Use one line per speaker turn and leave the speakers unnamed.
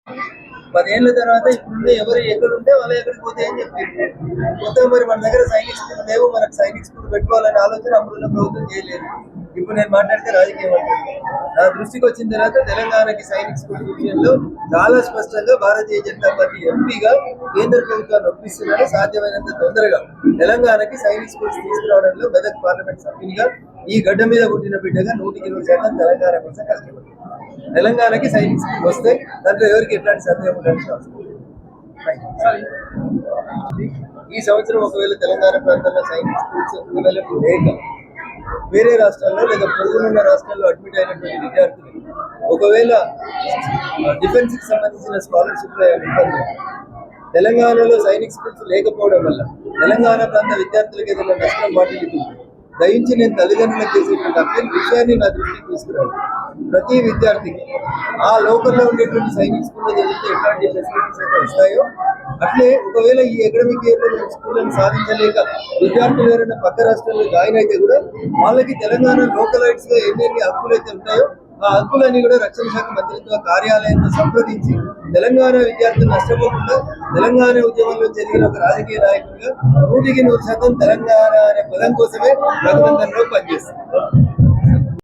10 ఏళ్ల తర్వాత ఇప్పుడుండే ఎవరు ఎక్కడుంటే వాళ్ళు ఎక్కడికి పోతే అని చెప్పారు. మొత్తం మరి మన దగ్గర సైనిక్ స్కూల్ లేవు, మనకు సైనిక్ స్కూల్ పెట్టుకోవాలనే ఆలోచన అప్పుడున్న ప్రభుత్వం చేయలేదు. ఇప్పుడు నేను మాట్లాడితే రాజకీయం అంటారు. నా దృష్టికి వచ్చిన తర్వాత తెలంగాణకి సైనిక్ స్కూల్ విషయంలో చాలా స్పష్టంగా భారతీయ జనతా పార్టీ ఎంపీగా కేంద్ర ప్రభుత్వాన్ని ఒప్పిస్తున్నారు. సాధ్యమైనంత తొందరగా తెలంగాణకి సైనిక్ స్కూల్స్ తీసుకురావడంలో మెదక్ పార్లమెంట్ సభ్యునిగా ఈ గడ్డ మీద పుట్టిన బిడ్డగా 100% తెలంగాణ కోసం కష్టపడుతుంది. తెలంగాణకి సైనిక్ స్కూల్ వస్తే దాంట్లో ఎవరికి ఎట్లాంటి సందేహం ఉండాల్సిన అవసరం లేదు. ఈ సంవత్సరం ఒకవేళ తెలంగాణ ప్రాంతంలో సైనిక్ స్కూల్స్ అవైలబుల్ లేక వేరే రాష్ట్రాల్లో లేదా పొరుగునున్న రాష్ట్రాల్లో అడ్మిట్ అయినటువంటి విద్యార్థులు ఒకవేళ డిఫెన్స్ కి సంబంధించిన స్కాలర్షిప్ ఇబ్బంది, తెలంగాణలో సైనిక్ స్కూల్స్ లేకపోవడం వల్ల తెలంగాణ ప్రాంత విద్యార్థులకు ఏదైనా నష్టం వాటిల్లుతుంది. దయించి నేను తల్లిదండ్రులకు చేసేటువంటి అప్పీల్ విషయాన్ని నా దృష్టికి తీసుకురాను. ప్రతి విద్యార్థికి ఆ లోకల్లో ఉండేటువంటి సైనిక్ స్కూల్లో చదివితే ఎట్లాంటి ఫెసిలిటీస్ అయితే వస్తాయో అట్లే ఒకవేళ ఈ అకాడమిక్ ఇయర్లో స్కూళ్ళని సాధించలేక విద్యార్థులు ఎవరైనా పక్క రాష్ట్రాల్లో జాయిన్ అయితే కూడా వాళ్ళకి తెలంగాణ లోకలైట్స్ గా ఎన్ని హక్కులు అయితే ఉంటాయో ఆ హక్కులన్నీ కూడా రక్షణ శాఖ మంత్రిత్వ కార్యాలయంతో సంప్రదించి తెలంగాణ విద్యార్థులు నష్టపోకుండా తెలంగాణ ఉద్యమంలో జరిగిన ఒక రాజకీయ నాయకుడిగా 100% తెలంగాణ అనే పదం కోసమే రఘునందన్ రావు పనిచేస్తారు.